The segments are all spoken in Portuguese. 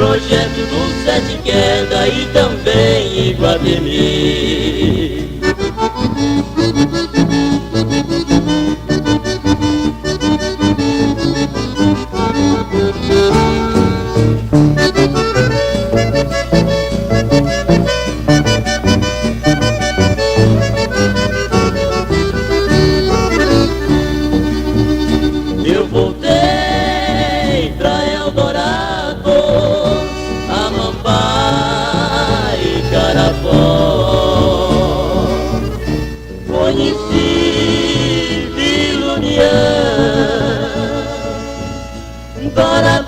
projeto do Sete Queda e também Iguatemi. Eu voltei pra Eldorado, Amapá e Carapó. Conheci Vila União, para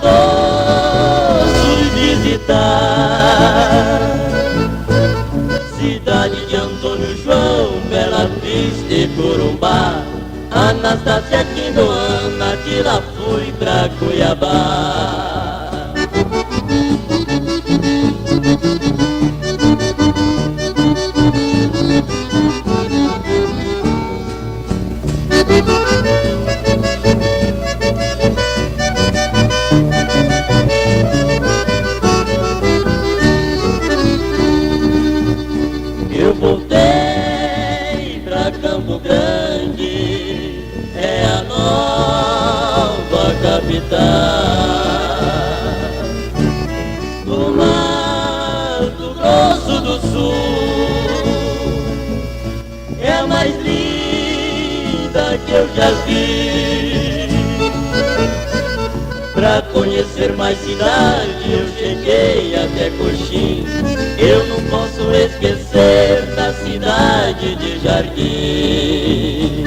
fui visitar. Cidade de Antônio João, Bela Vista e Corumbá, Anastácia, Quinoana, de lá fui pra Cuiabá. Eu voltei pra Campo Grande, é a nova capital do Mato Grosso do Sul. É a mais linda que eu já vi. Pra conhecer mais cidade eu cheguei até Coxim. Eu não posso esquecer da cidade de Jardim.